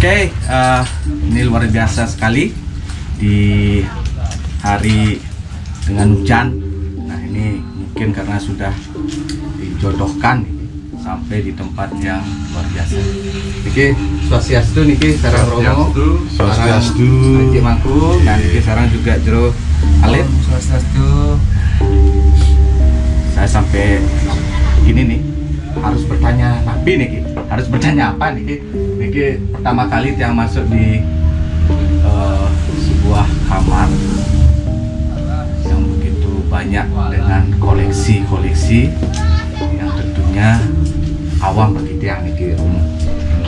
Oke, ini luar biasa sekali di hari dengan hujan. Nah ini mungkin karena sudah dijodohkan sampai di tempat yang luar biasa. Niki swastiastu niki sareng Romo, swastiastu Haji Mangku, dan niki sareng juga jero alit. Swastiastu. Saya sampai gini nih harus bertanya Nabi niki, harus bertanya apa niki? Niki pertama kali yang masuk di sebuah kamar yang begitu banyak dengan koleksi-koleksi yang tentunya awam bagi tiang niki.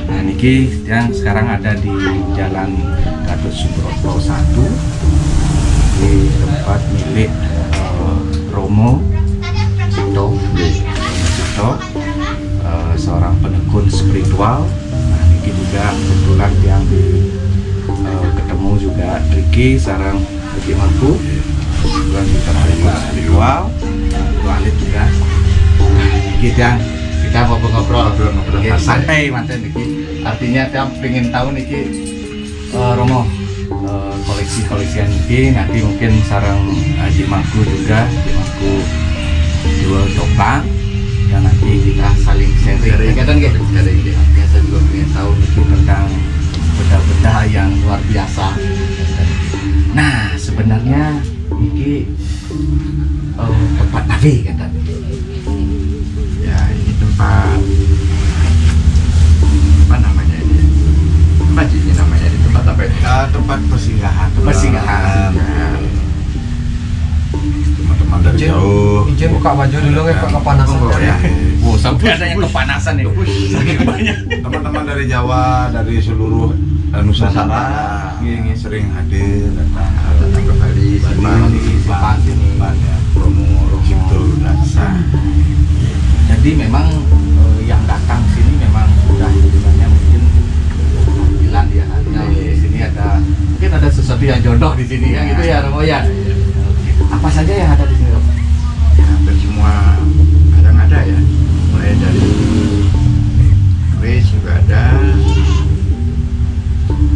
Nah niki yang sekarang ada di Jalan Gatot Subroto 1 di tempat milik Romo Cipto, seorang penekun spiritual. Nah niki juga kebetulan yang ketemu juga Riki sarang Haji Mangku, kebetulan kita penekun spiritual, Walid juga. Niki yang kita ngobrol-ngobrol santai manten niki. Artinya saya pengen tahu niki Romo koleksi-koleksian niki nanti mungkin sarang Haji Mangku juga, Haji Mangku jual topang yang nanti kita saling sharing. Biasa juga pengen tahu niki tentang benda-benda yang luar biasa. Nah sebenarnya niki tempat Nabi kata. Ya ini tempat apa namanya ini? Masjidnya namanya di tempat apa ini? Tempat persinggahan. Persinggahan. Teman-teman dari jauh. Izin buka baju dulu ya, Pak, kepanasan. Oh, ya. Wow, sampai ada yang kepanasan nih. Saking banyak. Teman-teman dari Jawa, dari seluruh Nusantara sering hadir datang ke Bali, Simpang ya, Romo Cipto Dasa. Jadi memang yang datang sini memang sudah sebenarnya mungkin bilang ya di sini ada mungkin ada sesuatu yang jodoh di sini ya gitu ya Romo ya. Apa saja yang ada di sini Romo? Ya, hampir semua yang ada ya, mulai dari keris juga ada,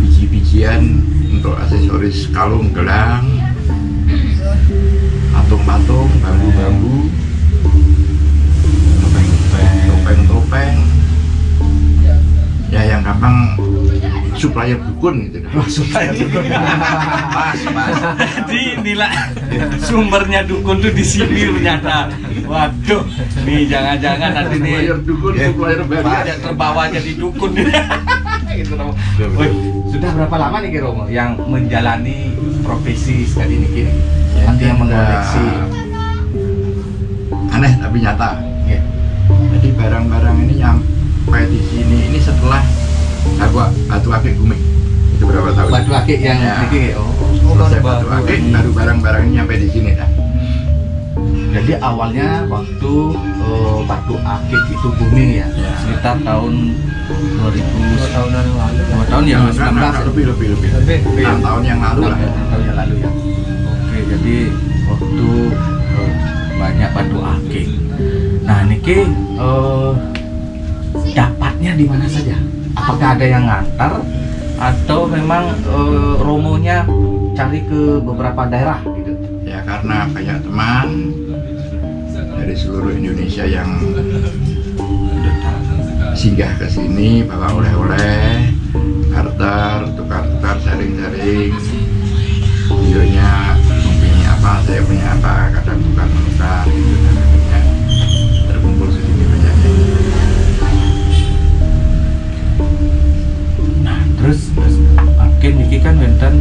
biji-bijian untuk aksesoris kalung, gelang, patung-patung, bambu-bambu, topeng-topeng, ya yang gampang supplier dukun gitu. Supaya dukun. Mas. Jadi inilah sumbernya dukun tuh di sini ternyata. Waduh, nih jangan-jangan nanti nih Supplier dukun, supplier ada terbawa jadi dukun nih. Gitu Romo. Woi, sudah berapa lama nih Romo yang menjalani profesi sekali ini kini? Artinya mengoleksi. Aneh tapi nyata. Ya. Jadi barang-barang ini nyampe di sini ini setelah batu akik Guming. Itu berapa tahun? Batu akik yang Ya. niki. Oh. Selesai batu akik, baru barang-barang ini nyampe di sini dah. Jadi awalnya waktu batu akik itu booming ya, Ya. sekitar tahun 2000 2 tahunan yang lalu. 2 tahun ya, 19 lebih. 6 tahun yang lalu lah. 6 tahun yang lalu ya. Oke, jadi waktu banyak batu akik. Nah, niki dapatnya di mana saja? Apakah ada yang ngantar atau memang romonya cari ke beberapa daerah gitu? Ya karena banyak teman dari seluruh Indonesia yang singgah ke sini bawa oleh-oleh, barter, tukar-tukar, sharing-sharing. Videonya punya apa, saya punya apa, kadang tukar-tukar gitu, dan akhirnya terkumpul segini banyaknya. Nah, terus mungkin niki kan wonten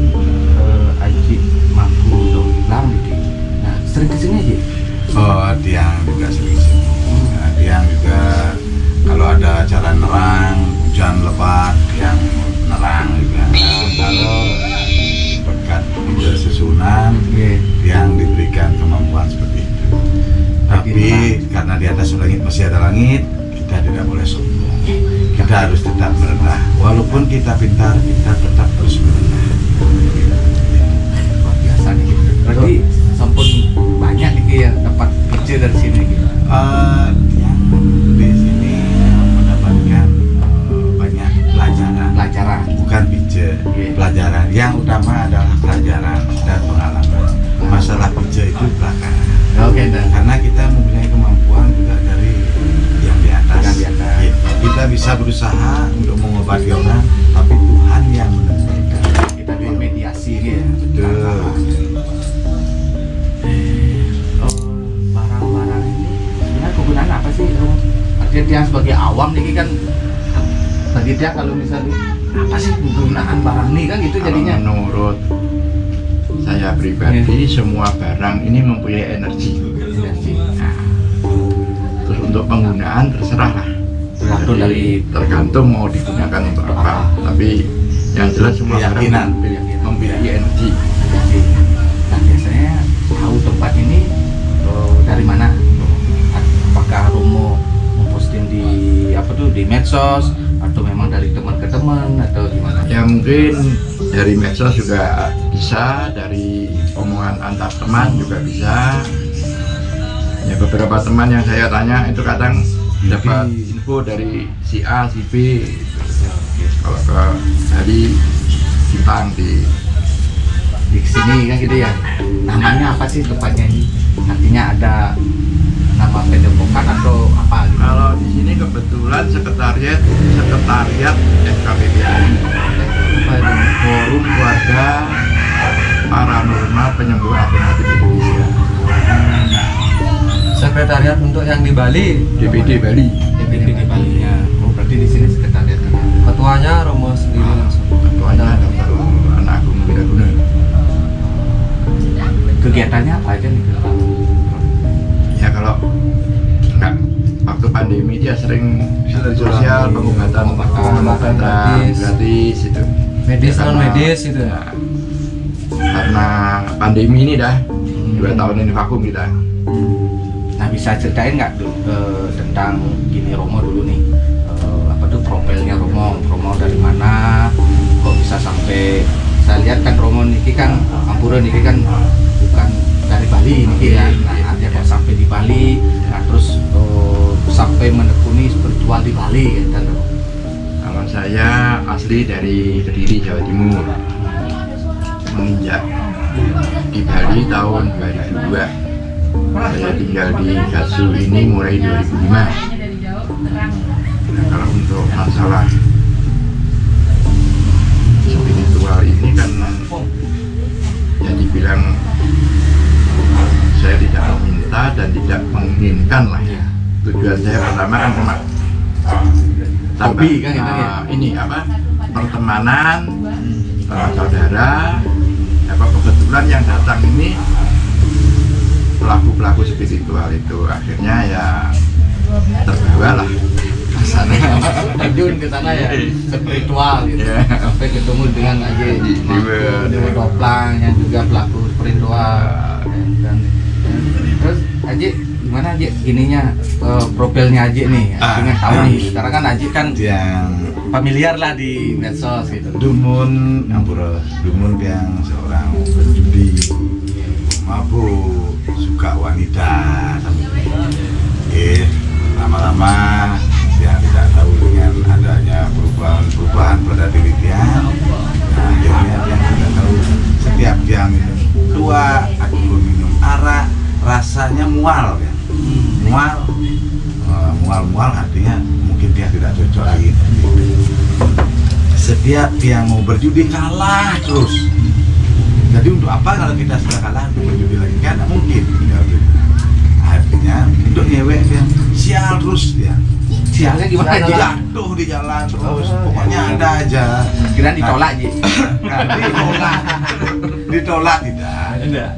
Haji Mangku Dolang niki. Nah, sering kesini aja. Oh, tiang juga sering sini. Nah, tiang juga kalau ada acara nerang, hujan lebat, tiang nerang juga. Nah, kalau berkat juga susunan, tiang diberikan kemampuan seperti itu. Tapi karena di atas langit masih ada langit, kita tidak boleh sombong. Kita harus tetap merendah. Walaupun kita pintar, kita tetap terus merendah. Luar biasa nih. Berarti sampun banyak nih yang dapat kerja dari sini gitu. Yang di sini mendapatkan banyak pelajaran. Pelajaran. Bukan untuk mengobati orang, tapi Tuhan yang menyelesaikan. Kita bermediasi ya. Betul. Barang-barang ini sebenarnya kegunaan apa sih? Artinya dia sebagai awam nih kan, bagi dia kalau misalnya apa sih kegunaan barang nih kan gitu Kalau jadinya. menurut saya pribadi, semua barang ini mempunyai energi. Nah, terus untuk penggunaan terserah lah. Tergantung dari Tergantung mau digunakan untuk apa. Tapi yang jelas semua barang Keyakinan. memiliki energi. Nah biasanya tahu tempat ini dari mana? Apakah Romo memposting di apa tuh di medsos atau memang dari teman ke teman atau gimana? Ya mungkin dari medsos juga bisa, dari omongan antar teman juga bisa. Ya beberapa teman yang saya tanya itu kadang dapat info dari si A, si B. Kalau ke dari Jepang di Sini kan gitu ya. Namanya apa sih tempatnya ini? Artinya ada nama pendepokan atau apa gitu? kalau di sini kebetulan sekretariat FKPPI, Forum Keluarga Paranormal Penyembuh Alternatif Indonesia, Sekretariat untuk yang di Bali. DPD Bali. DPD di Bali-nya. Oh berarti di sini sekretariatnya. Ketuanya Romo sendiri langsung. Ketuanya Dr. Anak Agung Wiraguna. Kegiatannya apa aja nih? Ya kalau enggak waktu pandemi dia sering sosial, pengobatan gratis itu. Medis Ya, non medis itu. ya, karena pandemi ini dah 2 tahun ini vakum kita. Nah bisa ceritain nggak tentang gini Romo dulu nih, apa tuh profilnya Romo dari mana, kok bisa sampai saya lihat kan Romo niki kan Ampura niki kan bukan dari Bali niki ya, nah dia kok sampai di Bali, nah terus sampai menekuni spiritual di Bali kan. Kalau saya asli dari Kediri, Jawa Timur, menginjak di Bali tahun 2002. Saya tinggal di Gasu ini mulai 2005. Nah, kalau untuk masalah spiritual ini kan ya dibilang saya tidak meminta dan tidak menginginkan lah ya. Tujuan saya pertama kan cuma Hobi kan itu ya? ini apa, pertemanan saudara. Apa kebetulan yang datang ini pelaku spiritual itu, akhirnya ya terbawa lah Sana terjun ke sana ya, spiritual gitu. Ya. Sampai ketemu dengan aja Dewa Doplang yang juga pelaku spiritual. Dan terus Aji gimana Aji ininya, profilnya Aji nih, pengen tahu nih. Sekarang kan Aji kan Yang familiar lah di medsos gitu. Dumun, Ampura, Dumun yang seorang penjudi, mabuk, suka wanita, lama-lama dia tidak tahu dengan adanya perubahan pada diri dia. Nah, akhirnya dia tidak tahu, setiap dia minum tua atau minum arak rasanya mual ya. Mual artinya mungkin dia tidak cocok lagi. Setiap dia mau berjudi kalah terus. Jadi untuk apa kalau kita sudah kalah untuk berjudi lagi? Kan tidak mungkin. Artinya untuk ngewek dia sial terus dia. Sialnya gimana Aji? Jatuh di jalan terus. Pokoknya ada aja. Kira ditolak Aji? Ditolak tidak. Enggak.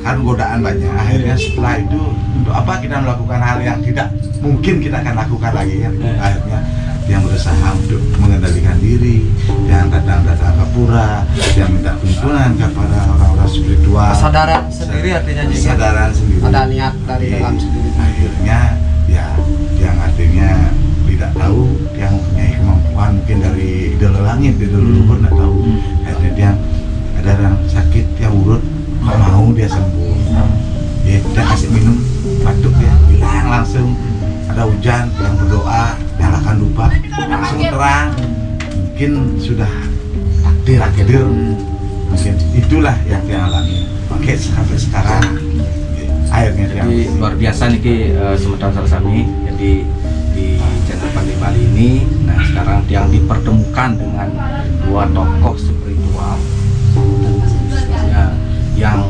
Kan godaan banyak. Akhirnya setelah itu untuk apa kita melakukan hal yang tidak mungkin kita akan lakukan lagi kan? Akhirnya dia berusaha untuk mengendalikan diri, yang datang-datang ke pura, dia minta tuntunan kepada orang-orang spiritual. Kesadaran sendiri artinya juga. Kesadaran sendiri. Ada niat dari dalam sendiri. Akhirnya ya yang artinya tidak tahu, dia mempunyai kemampuan mungkin dari idola langit, idola leluhur tidak tahu. Akhirnya dia ada orang sakit, dia urut, nggak mau dia sembuh. Dia kasih minum, batuk dia hilang langsung. Ada hujan, yang berdoa, nyalakan lupa, langsung terang. Mungkin sudah takdir. Mungkin itulah yang dia alami. Oke, sampai sekarang akhirnya dia Jadi luar biasa nih semeton Sarasami. Jadi di channel di Bali ini. Nah sekarang yang dipertemukan dengan dua tokoh spiritual yang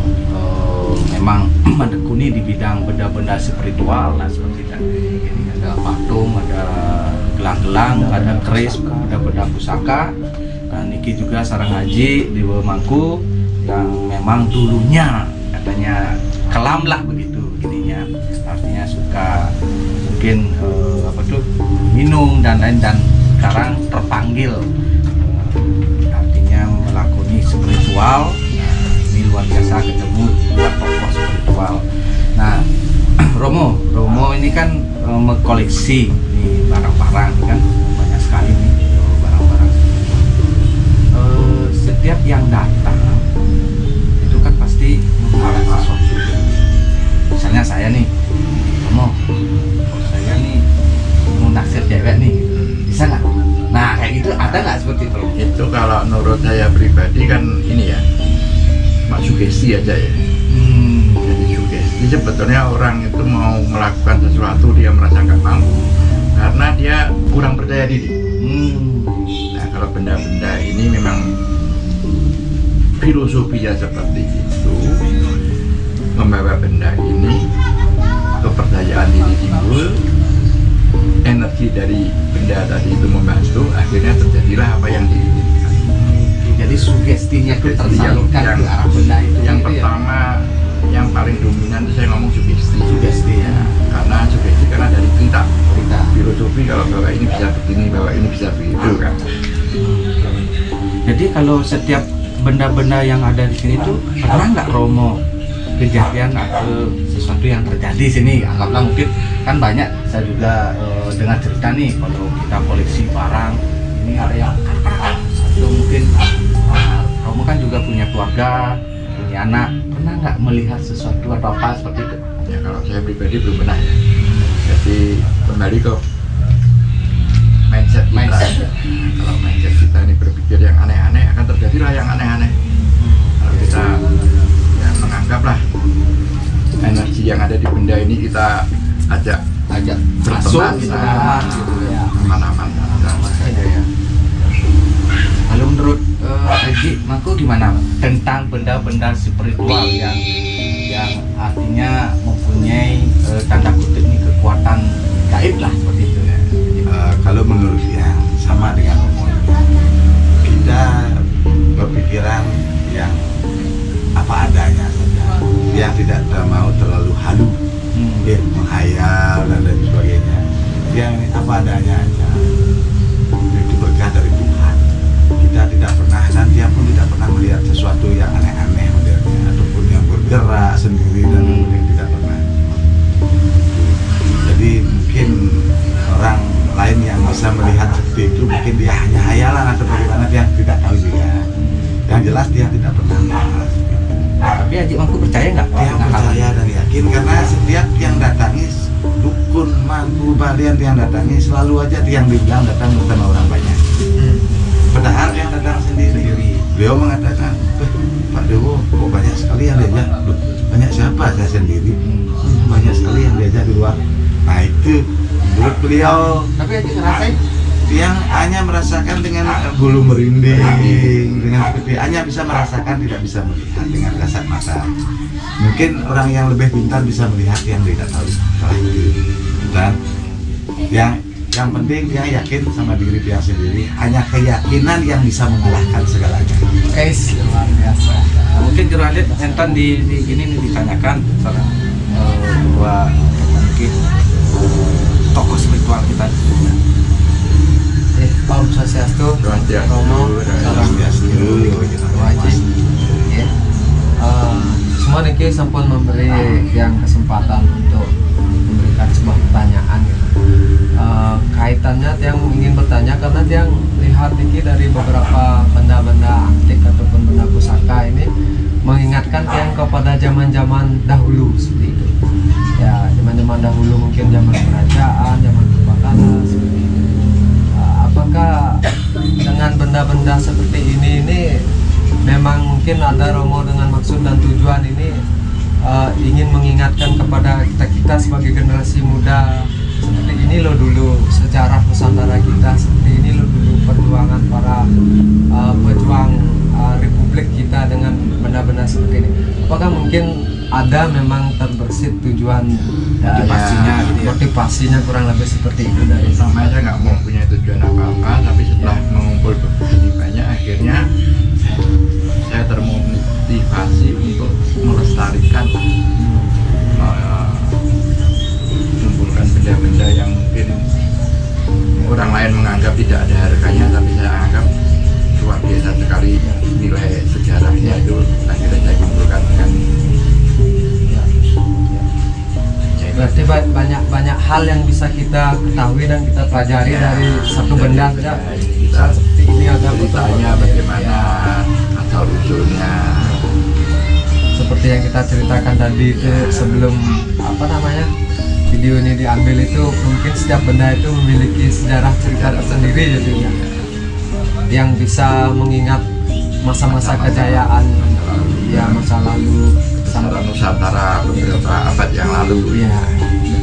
memang menekuni di bidang benda-benda spiritual. Nah seperti tadi ini ada patung, ada gelang-gelang, ada keris, benda-benda pusaka. Nah niki juga sarang haji di Mangku yang memang dulunya katanya kelam lah begitu gininya, artinya suka mungkin minum dan lain, dan sekarang terpanggil artinya melakoni spiritual. Nah, ini luar biasa ketemu dua tokoh spiritual. Nah Romo ini kan mengkoleksi nih barang-barang kan, banyak sekali nih barang-barang. Setiap yang datang itu kan pasti membawa sesuatu. Misalnya saya nih, saya nih mau naksir cewek nih, bisa nggak? Nah kayak gitu ada nggak seperti itu? Itu kalau menurut saya pribadi kan ini ya, cuma sugesti aja ya. Jadi sugesti, sebetulnya orang itu mau melakukan sesuatu dia merasa nggak mampu karena dia kurang percaya diri. Nah kalau benda-benda ini memang filosofinya seperti itu, membawa benda ini kepercayaan diri timbul, energi dari benda tadi itu membantu, akhirnya terjadilah apa yang diinginkan. Jadi sugestinya itu tersalurkan ke arah benda itu. Yang gitu pertama, yang paling dominan itu saya ngomong sugesti. Sugesti ya. Karena sugesti karena dari cerita. Filosofi kalau bahwa ini bisa begini, bahwa ini bisa begitu kan. Jadi kalau setiap benda-benda yang ada di sini tuh pernah nggak Romo kejadian atau sesuatu yang terjadi sini? Anggaplah mungkin kan banyak, saya juga dengar cerita nih kalau kita koleksi barang ini ada yang atau mungkin Romo kan juga punya keluarga, punya anak, pernah nggak melihat sesuatu atau apa seperti itu? Ya kalau saya pribadi belum pernah ya. Jadi kembali ke mindset kita. Kalau mindset kita ini berpikir yang aneh-aneh, akan terjadilah yang aneh-aneh. Kalau kita ya menganggaplah energi yang ada di benda ini kita ajak masuk berteman, gitu, aman-aman saja ya. Lalu menurut Haji Mangku gimana tentang benda-benda spiritual yang artinya mempunyai tanda kutip ini kekuatan gaib lah seperti itu ya? Kalau menurut yang sama dengan umumnya, kita berpikiran yang apa adanya saja, yang tidak mau terlalu halu, menghayal dan lain sebagainya. Yang apa adanya aja, itu berkah dari Tuhan. Kita tidak pernah, dan dia pun tidak pernah melihat sesuatu yang aneh-aneh modelnya, ataupun yang bergerak sendiri dan lain-lain, tidak pernah. Jadi mungkin orang lain yang bisa melihat seperti itu mungkin dia hanya hayalan atau bagaimana, dia tidak tahu juga. Yang jelas dia tidak pernah melihat. Tapi Haji Mangku percaya nggak? Dia percaya dan yakin karena setiap yang datangi dukun, Mangku, Balian yang datangi selalu aja yang dibilang datang bersama orang banyak. Padahal yang datang sendiri. Beliau mengatakan, Pak Dewo, kok banyak sekali yang diajak? Banyak siapa? Saya sendiri. Banyak sekali yang diajak di luar. Nah itu menurut beliau. Tapi Haji ngerasain? Yang hanya merasakan dengan bulu merinding, dengan seperti hanya bisa merasakan, tidak bisa melihat dengan kasat mata. Mungkin orang yang lebih pintar bisa melihat yang tidak tahu. Dan yang penting dia yakin sama diri dia sendiri. Hanya keyakinan yang bisa mengalahkan segalanya. Guys, luar biasa. Mungkin Juralit enten di ini nih ditanyakan salah dua mungkin tokoh spiritual kita. Om Swastiastu, Romo, salam wajib. Ya. Semua niki sampun memberi yang kesempatan untuk memberikan sebuah pertanyaan. Kaitannya yang ingin bertanya karena yang lihat niki dari beberapa benda-benda antik ataupun benda pusaka ini mengingatkan yang kepada zaman-zaman dahulu seperti itu. Ya, zaman-zaman dahulu mungkin zaman kerajaan, zaman purbakala seperti itu. Apakah dengan benda-benda seperti ini memang mungkin ada Romo dengan maksud dan tujuan ini ingin mengingatkan kepada kita sebagai generasi muda seperti ini loh dulu sejarah Nusantara kita, seperti ini loh dulu perjuangan para pejuang Republik kita dengan benda-benda seperti ini. Apakah mungkin ada memang terbersit tujuan Motivasinya gitu ya? motivasinya kurang lebih seperti itu dari Pertama saya nggak mau punya tujuan apa-apa, tapi setelah mengumpul begitu banyak, akhirnya saya termotivasi untuk melestarikan, mengumpulkan benda-benda yang mungkin orang lain menganggap tidak ada harganya, tapi saya anggap luar biasa sekali nilai sejarahnya. Itu akhirnya saya kumpulkan dengan berarti banyak hal yang bisa kita ketahui dan kita pelajari dari satu benda saja. kita Seperti ini agak ceritanya bagaimana asal usulnya. Seperti yang kita ceritakan tadi itu sebelum video ini diambil, itu mungkin setiap benda itu memiliki sejarah cerita tersendiri jadi yang bisa mengingat masa-masa kejayaan ya masa lalu Sampai Nusantara beberapa abad yang lalu. ya,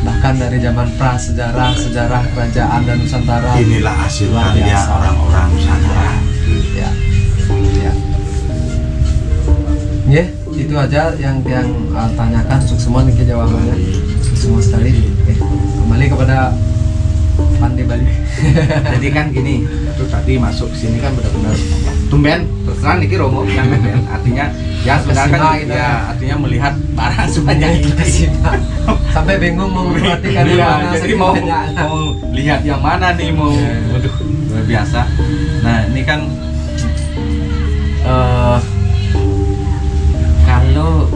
bahkan dari zaman prasejarah, sejarah kerajaan dan Nusantara. Inilah hasil Luar karya biasa. orang-orang Nusantara. Ya, ya. Ya, itu aja yang tanyakan. Suksemon ini jawabannya. Semua sekali. Kembali kepada Pandi Bali. Jadi kan gini, itu tadi masuk sini kan benar-benar tumben terus terang niki Romo yang tumben, artinya ya sebenarnya kan Tersimak gitu ya artinya melihat barang sebanyak ini. Simak. Sampai bingung mau memperhatikan Iya, mana jadi saking mau banyaknya. lihat yang mana nih mau, waduh luar biasa. Nah ini kan kalau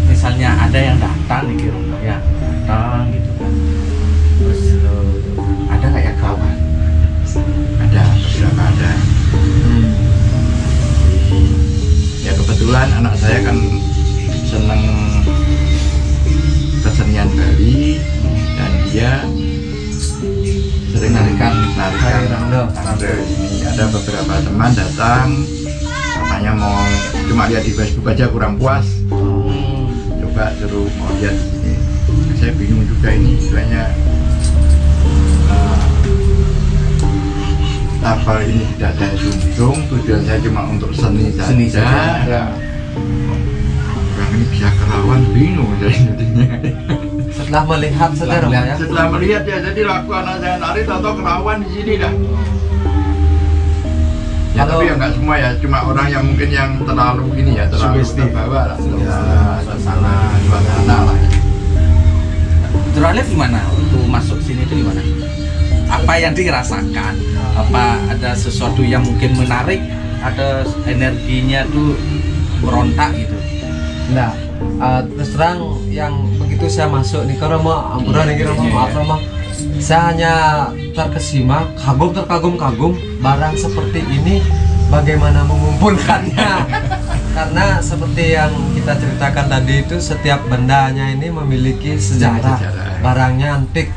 misalnya ada yang datang nih Romo ya, datang gitu kan, terus ada nggak ya kawan? Ada beberapa ada. Ya kebetulan anak saya kan senang kesenian Bali dan dia sering narikan Tari rondo. rondo ini. Ada beberapa teman datang katanya mau cuma lihat di Facebook aja kurang puas, coba suruh mau lihat ini. Saya bingung juga ini istilahnya apa ini tidak saya sungsung, tujuan saya cuma untuk seni saja. Seni saja. Ya. Orang ini bisa kerawan, bingung saya jadinya. Setelah melihat saja Romo ya. Setelah melihat ya, jadi laku anak saya nari atau kerawan di sini dah. Ya Kalau- tapi ya nggak semua ya, cuma orang yang mungkin yang terlalu ini ya, terlalu Sugesti. terbawa lah. Ya, Suasana lah. Teralif gimana waktu masuk sini itu gimana? Apa yang dirasakan? Apa ada sesuatu yang mungkin menarik? Ada energinya tuh berontak gitu? Nah, terus terang yang begitu saya masuk nih ke Romo, ampunan nih Romo, maaf Romo, saya hanya terkesima, terkagum barang seperti ini bagaimana mengumpulkannya. Karena seperti yang kita ceritakan tadi itu setiap bendanya ini memiliki sejarah, barangnya antik,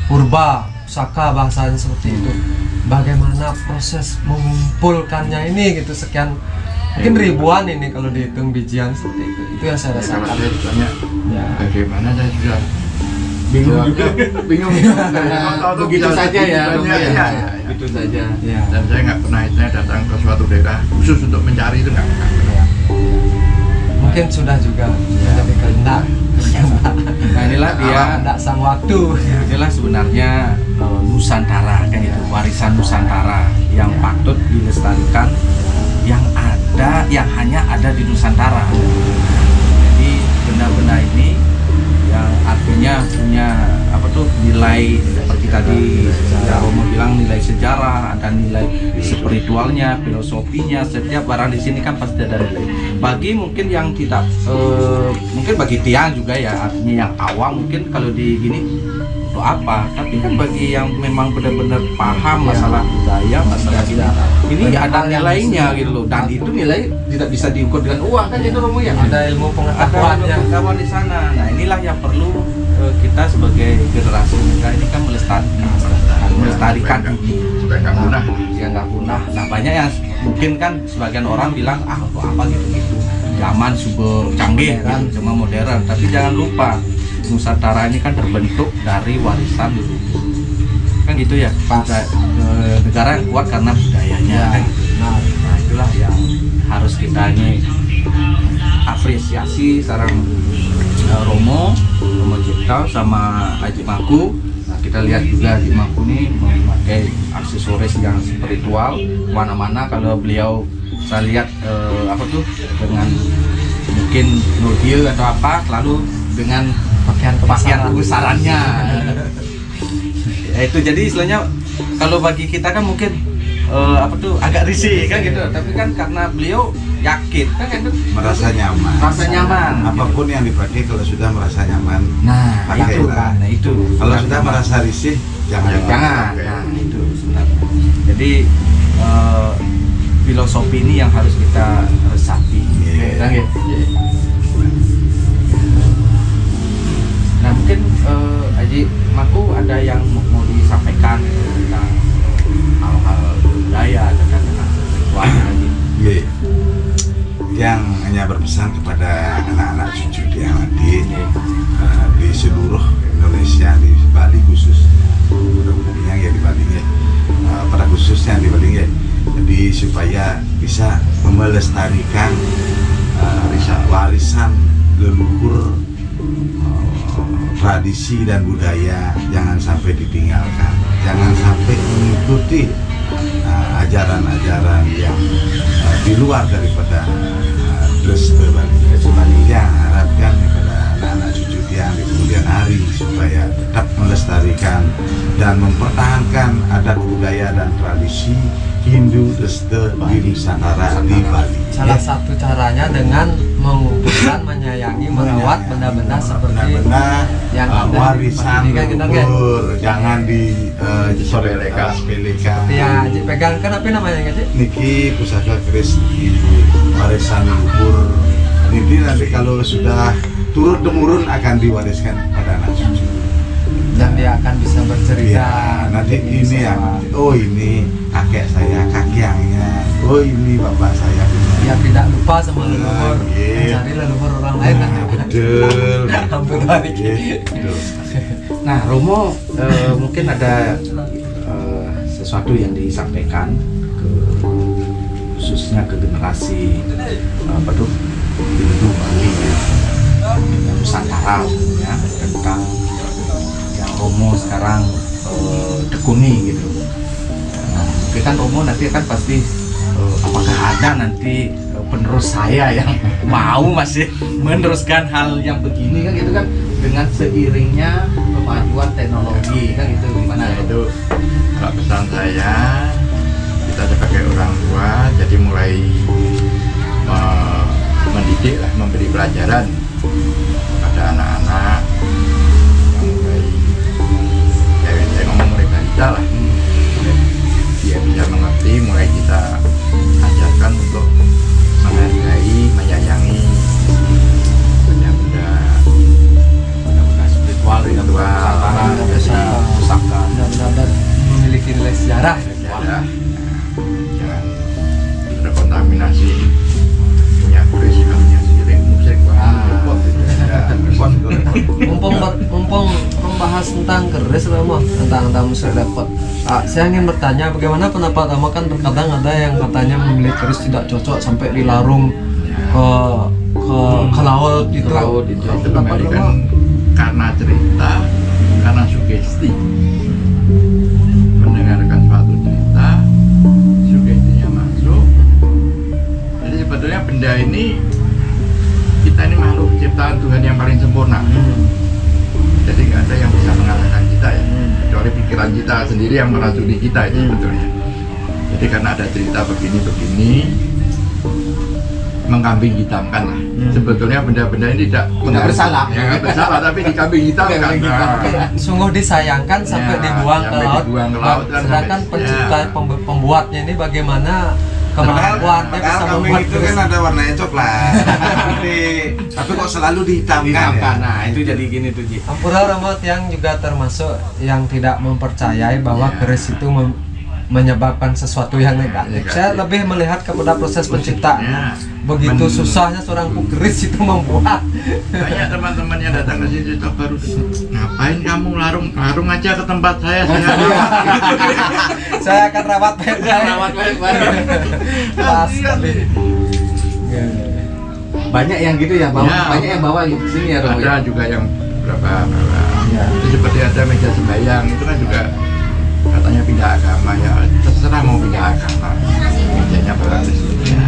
purba, pusaka bahasanya seperti itu. Bagaimana proses mengumpulkannya ini gitu sekian mungkin ribuan ini kalau dihitung bijian seperti itu yang saya Ya, kalau rasakan. saya ditanya Ya. bagaimana saya sudah Bingung jawabnya juga. bingung juga. Tahu-tahu Begitu bisa saja ya, begitu Romo saja, ya. iya, iya. Begitu saja. Ya. Dan saya nggak pernah saya datang ke suatu daerah khusus untuk mencari itu nggak pernah. Ya. Mungkin sudah juga menjadi kehendak. Nah inilah dia, Kehendak sang waktu. inilah sebenarnya Nusantara kan itu, warisan Nusantara yang patut dilestarikan, yang hanya ada di Nusantara. Jadi benda-benda ini yang artinya punya nilai seperti tadi Romo bilang, nilai sejarah, ada nilai spiritualnya, filosofinya. Setiap barang di sini kan pasti ada nilai. Bagi mungkin yang tidak mungkin bagi tiang juga ya, artinya yang awam mungkin kalau di gini untuk apa, tapi kan bagi yang memang benar-benar paham masalah budaya, masalah sejarah, ini ada nilainya gitu loh, dan itu nilai tidak bisa diukur dengan uang kan itu Romo ya. Ada ilmu Ada pengetahuannya. pengetahuan di sana. Nah inilah yang perlu kita sebagai generasi muda ini kan melestarikan ini Supaya nggak punah. ya nggak punah. Nah banyak yang mungkin kan sebagian orang bilang untuk apa gitu-gitu, zaman super canggih Modern. gitu, cuma modern, tapi jangan lupa Nusantara ini kan terbentuk dari warisan leluhur. Kan gitu ya. Pas. Negara yang kuat karena budayanya kan gitu. Nah, itulah yang harus kita ini apresiasi sarang Romo Cipta sama Haji Mangku. Nah, kita lihat juga Haji Mangku ini memakai aksesoris yang spiritual mana-mana. Kalau beliau saya lihat dengan mungkin nudil atau apa, selalu dengan pakaian kebesarannya. Ya, itu jadi istilahnya kalau bagi kita kan mungkin agak risih kan gitu, tapi kan karena beliau yakin kan itu Merasa nyaman. Apapun yang dipakai kalau sudah merasa nyaman, nah itu pakailah. kan, nah itu Kalau sudah merasa risih, jangan. jangan. Nah, itu sebenarnya. Jadi filosofi ini yang harus kita resapi. Iya. Kan gitu. Nah, mungkin Haji Mangku ada yang mau disampaikan tentang hal-hal budaya terkait dengan spiritual Haji. Iya. Yang hanya berpesan kepada anak-anak cucu di Ahmadiyah, di seluruh Indonesia, di Bali khusus, umumnya ya di Bali ya, pada khususnya di Bali ya. Jadi supaya bisa melestarikan warisan leluhur, tradisi dan budaya, jangan sampai ditinggalkan, jangan sampai mengikuti ajaran-ajaran yang di luar daripada Dresde Bali. Yang harapkan kepada anak-anak cucu yang di kemudian hari supaya tetap melestarikan dan mempertahankan adat budaya dan tradisi Hindu Dresde di Nusantara di Bali. Salah satu caranya dengan mengumpulkan, menyayangi, merawat benda-benda seperti benda-benda yang ada di warisan Bali, kan, gitu, kan? leluhur, jangan Sepelekan. sepelekan. Ya, Haji pegang kan apa namanya Haji? Niki pusaka keris di warisan leluhur. Ini nanti kalau sudah turun temurun akan diwariskan pada anak cucu. Dan dia akan bisa bercerita. Ya, nanti ini bisa- yang oh ini kakek saya, kakeknya, oh ini bapak saya. Dia tidak lupa sama leluhur, Iya. mencari leluhur orang lain kan. Betul. Hampir balik. Iya, betul. Nah, Romo mungkin ada sesuatu yang disampaikan khususnya ke generasi Hindu Bali ya, Nusantara ya, tentang yang Romo sekarang tekuni gitu. Nah, mungkin kan Romo nanti kan pasti apakah ada nanti penerus saya yang mau masih meneruskan hal yang begini kan gitu kan, dengan seiringnya kemajuan teknologi kan gitu, gimana Nah, ya? itu kalau pesan saya, kita sebagai orang tua jadi mulai mendidik lah, memberi pelajaran pada anak-anak yang mulai saya ngomong mulai balita lah, dia bisa mengerti, mulai kita ajarkan untuk menghargai, menyayangi benda-benda Spiritual ya, Spiritual, pusaka. Benar-benar memiliki nilai sejarah. sejarah. Jangan terkontaminasi punya keris, punya siring musik, repot gitu. Repot itu, repot. Mumpung membahas tentang keris Romo, tentang musik repot. Saya ingin bertanya bagaimana pendapat Romo, kan terkadang ada yang katanya memilih keris tidak cocok sampai dilarung ke laut itu. Itu kembali kan karena cerita, karena sugesti. Mendengarkan suatu cerita, sugestinya masuk. Jadi sebetulnya benda ini, kita ini makhluk ciptaan Tuhan yang paling sempurna. Jadi nggak ada yang bisa mengalahkan kita ya, kecuali pikiran kita sendiri yang meracuni kita itu sebetulnya. Jadi karena ada cerita begini-begini, mengkambing hitamkan lah. Sebetulnya benda-benda ini tidak bersalah. ya, nggak bersalah, tapi dikambing hitamkan. Sungguh disayangkan sampai Ya, dibuang ke sampai laut. dibuang ke laut kan, Sedangkan sampai- pencipta ya. pembuatnya ini bagaimana kemampuannya bisa Padahal kambing membuat itu kan keris. ada warnanya coklat. tapi kok selalu dihitamkan Dihitamkan. ya? Nah, itu jadi gini tuh Ji. Ampura Ramot yang juga termasuk yang tidak mempercayai bahwa Ya. keris itu menyebabkan sesuatu yang negatif. Saya lebih melihat kepada proses penciptaan. Begitu susahnya seorang kukeris itu membuat. Banyak teman-teman yang datang ke sini itu baru ngapain kamu larung aja ke tempat saya. Saya akan rawat baik-baik. Pas sekali. Banyak yang gitu ya, bawa, Ya. banyak yang bawa gitu sini ya, Romo. Ada juga yang berapa Ya. itu seperti ada meja sembahyang itu kan juga katanya pindah agama, ya terserah mau pindah agama, mejanya barang di sini ya.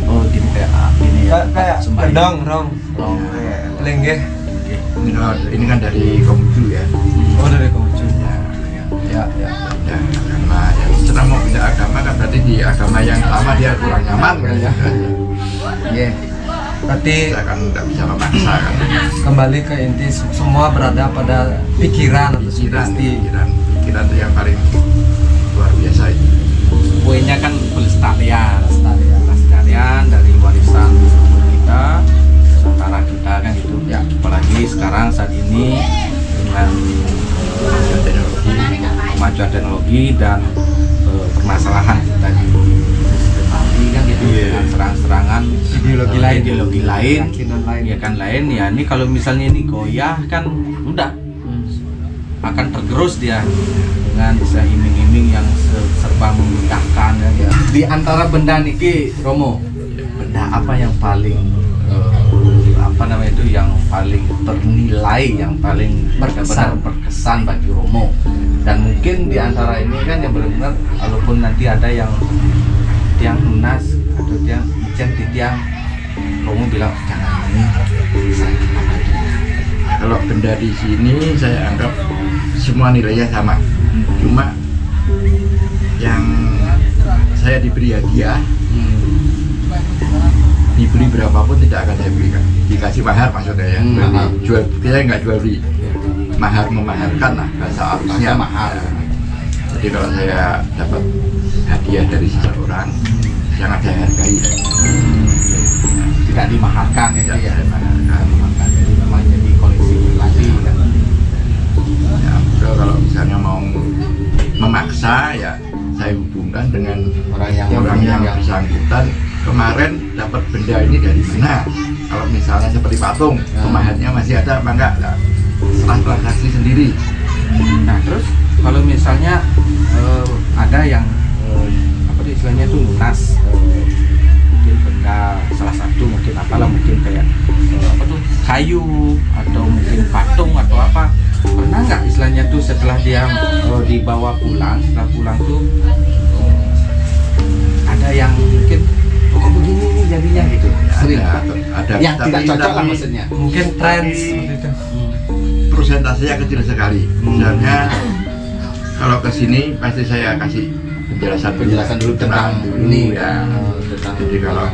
Oh, gini kayak ini ya. Kayak sembahyang. gedong, rong. Lenggeh. Ini kan dari Konghucu ya. Oh, dari Konghucu. Ya, Ya. pindah agama, ya terserah mau pindah agama kan berarti di agama yang lama dia kurang nyaman kan ya. Iya. Berarti Kita kan nggak bisa memaksa kan. kembali ke inti semua berada pada pikiran atau Pikiran sugesti. itu yang paling luar biasa itu. Poinnya kan pelestarian, Pelestarian. pelestarian dari warisan leluhur kita, Nusantara kita kan gitu. Ya. Apalagi sekarang saat ini dengan kemajuan teknologi dan permasalahan kita di sistem mati kan gitu, dengan serang-serangan Ideologi lain. ideologi lain, Keyakinan lain. ya kan lain. Ya ini kalau misalnya ini goyah kan udah akan tergerus dia dengan bisa iming-iming yang serba memudahkan ya. Di antara benda niki Romo, benda apa yang paling apa namanya itu yang paling ternilai, yang paling benar-benar berkesan bagi Romo? Dan mungkin di antara ini kan yang benar-benar, walaupun nanti ada yang tiang lunas atau tiang icen di tiang, Romo bilang jangan ini, saya lagi. Kalau benda di sini saya anggap semua nilainya sama. Cuma yang saya diberi hadiah, dibeli berapapun tidak akan saya belikan. Dikasih mahar maksudnya ya. Mahar. Jual, saya nggak jual beli. Mahar memaharkan lah bahasa artinya mahar. Jadi kalau saya dapat hadiah dari seseorang, sangat saya hargai. Tidak dimaharkan gitu Tidak ya. saya maharkan. Dimaharkan, jadi memang jadi koleksi pribadi kan. Ya, betul, kalau misalnya mau memaksa ya saya hubungkan dengan Orang yang bersangkutan. Kemarin dapat benda ini dari mana? Kalau misalnya seperti patung, pemahatnya masih ada apa enggak? Nah, setelah transaksi sendiri. Nah terus kalau misalnya ada yang apa tuh istilahnya itu lunas, mungkin benda salah satu mungkin apalah, mungkin kayak apa tuh kayu atau mungkin patung atau apa, pernah nggak istilahnya tuh setelah dia dibawa pulang, setelah pulang tuh ada yang mungkin kok begini nih jadinya gitu, sering Ada yang tapi- tidak cocok lah tapi maksudnya. Mungkin tren Tapi- seperti itu. Persentasenya kecil sekali. Misalnya kalau ke sini pasti saya kasih Penjelasan dulu tentang ini ya. tentang Jadi kalau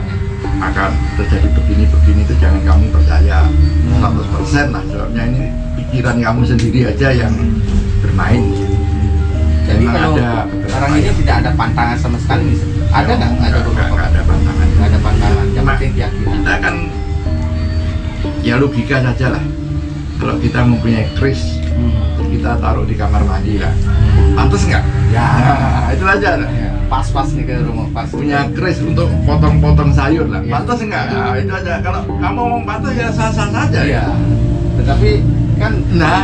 akan terjadi begini itu jangan kamu percaya 100% lah, sebabnya ini pikiran kamu sendiri aja yang bermain. Jadi Memang kalau ada sekarang ini tidak ada pantangan sama sekali, ada nggak? Ada beberapa. nggak ada pantangan. Nggak ada pantangan. Yang Cuma penting keyakinan. kita kan ya logika saja lah. Kalau kita mempunyai kris, kita taruh di kamar mandi lah. Pantas nggak? Ya. Nah, itu aja lah. Ya, pas-pas nih ke rumah pas. Punya kris untuk potong-potong sayur lah. Ya. Pantas nggak? Nah, itu aja. Kalau kamu ngomong pantas ya sah-sah saja. Iya. Tetapi kan Nah,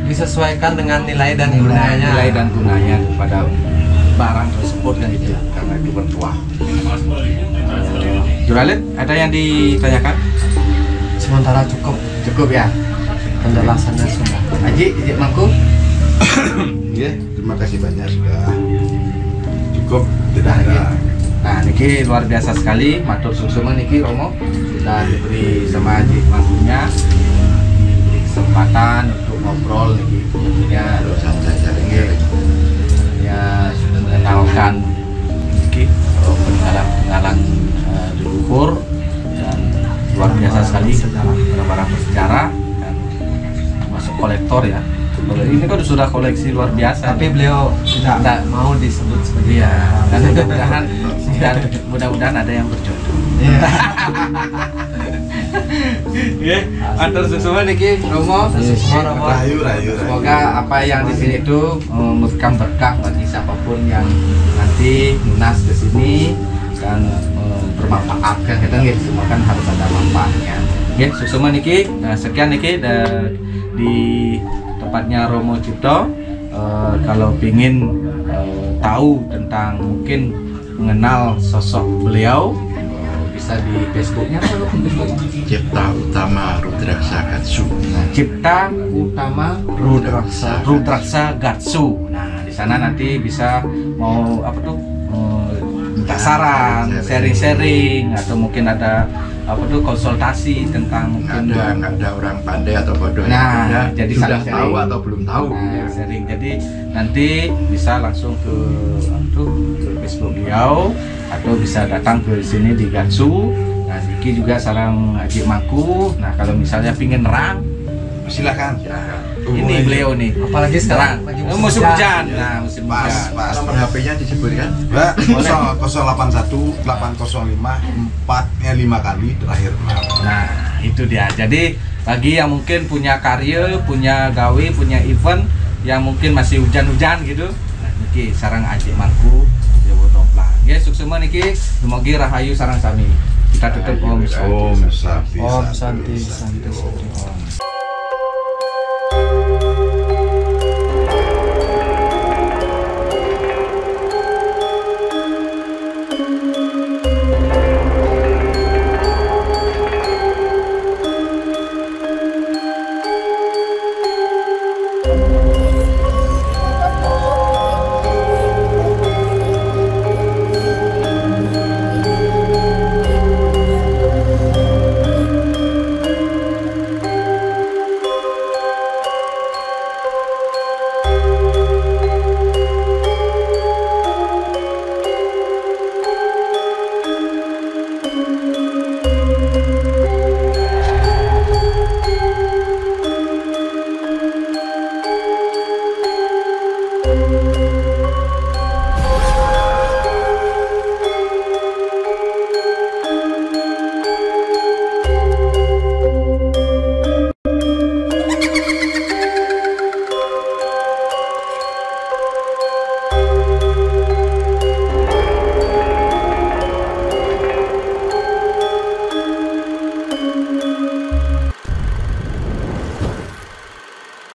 Disesuaikan dengan nilai dan nilai gunanya. dan gunanya kepada barang tersebut kan itu, karena itu bertuah. Juralit, ada yang ditanyakan? Sementara cukup Cukup ya. penjelasannya sudah. Haji, izin mangku. Ya, terima kasih banyak sudah cukup, tidak ada. Nah, niki luar biasa sekali, matur suksema niki Romo sudah diberi sama Haji Mangkunya, diberi kesempatan untuk ngobrol niki, tentunya santai-santai. ya mengenalkan niki peninggalan leluhur, dan luar biasa sekali barang-barang bersejarah dan masuk kolektor ya. Ini kan sudah koleksi luar biasa. Tapi beliau tidak mau disebut sebagai Iya, dan mudah-mudahan ada yang berjodoh. Iya. Ya, antar susuman niki Romo. Rayu. Semoga apa yang di sini itu memberikan berkah bagi siapapun yang nanti lunas ke sini dan bermanfaat kan kita nggih, semua kan harus ada manfaatnya. Nggih, susuman niki. Nah, sekian niki di tempatnya Romo Cipto. Kalau ingin tahu tentang mungkin mengenal sosok beliau, bisa di Facebooknya apa? Cipta Utama Rudraksa Gatsu. Nah, Cipta Utama Rudraksa Gatsu. Nah, di sana nanti bisa mau apa tuh minta saran, sharing-sharing, atau mungkin ada apa tuh konsultasi tentang mungkin nggak ada orang pandai atau bodoh. Nah, jadi sudah saling tahu sharing atau belum tahu. Nah, sharing. Jadi nanti bisa langsung ke Facebook beliau atau bisa datang ke sini di Gatsu. Nah, Diki juga sarang Haji Mangku. Nah, kalau misalnya pingin nerang, Silakan. ini beliau nih. Apalagi sekarang lagi musim hujan. Nah, musim Pas. hujan. Nomor HP-nya disebutkan. Mbak, 081 805 4-nya 5 kali terakhir. Nah, itu dia. Jadi bagi yang mungkin punya karya, punya gawe, punya event yang mungkin masih hujan-hujan gitu, nah niki sarang Haji Mangku ya Wodoplang. Ya, suksema niki semoga rahayu sarang sami. Kita tutup Om Om Santi. Om Santi.